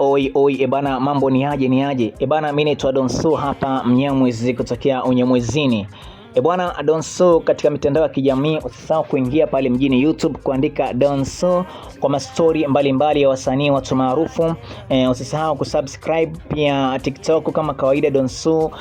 Oi ebana, mambo ni aje ebana. Mimi naitwa Donso hapa Mnyamwezi kutokea Unyamwezini. Ebwana, Donso katika mitandao ya kijamii, usisahau kuingia pale mjini YouTube kuandika Donso kwa mastori mbalimbali ya wasanii watu maarufu. Usisahau kusubscribe pia TikTok kama kawaida Donso,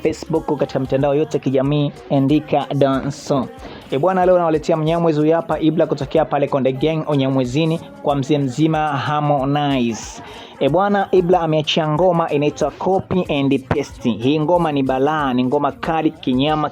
Facebook, katika mitandao yote ya kijamii andika Donso. Ebwana, leo nawaletea Mnyamwezi hapa Ibla kutokea pale Konde Gang Unyamwezini kwa mzee mzima Harmonize. Ebwana, Ibla ameachia ngoma inaitwa Copy and Paste. Hii ngoma ni balaa, ni ngoma kali kinyama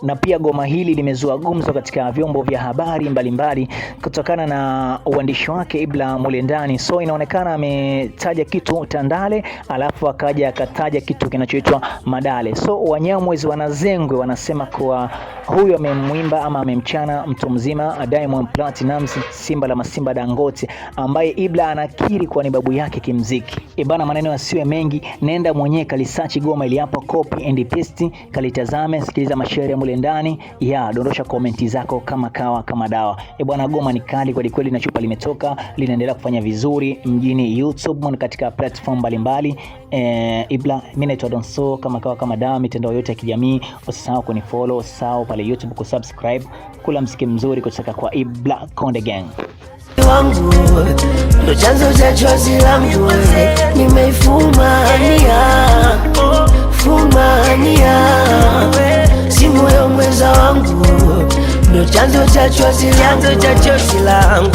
na pia ngoma hili limezua gumzo katika vyombo vya habari mbalimbali kutokana na uandishi wake Ibla mule ndani. So inaonekana ametaja kitu Tandale alafu akaja akataja kitu kinachoitwa Madale. So Wanyamwezi wanazengwe wanasema kuwa huyu amemwimba ama amemchana mtu mzima Diamond Platnumz, simba la masimba Dangote, ambaye Ibla anakiri kwa ni babu yake kimziki. Ibana, maneno yasiwe mengi, nenda mwenyewe kalisearch goma ili hapo Copy and Paste, kalitazame, sikiliza mashairi mule ndani, dondosha komenti zako kama kawa kama dawa. Bwana, goma ni kali kwa kweli na chupa limetoka, linaendelea kufanya vizuri mjini YouTube katika platform mbalimbali. Ibla, mimi naitwa Donso kama kawa kama dawa, mitandao yote ya kijamii. Usisahau kunifollow, usisahau pale YouTube kusubscribe. Kula mziki mzuri kutoka kwa Ibla Konde Gang. Wangu ndo chanzo cha chozi langu, nimeifumania si moyo mweza wangu, ndo chanzo cha chozi langu.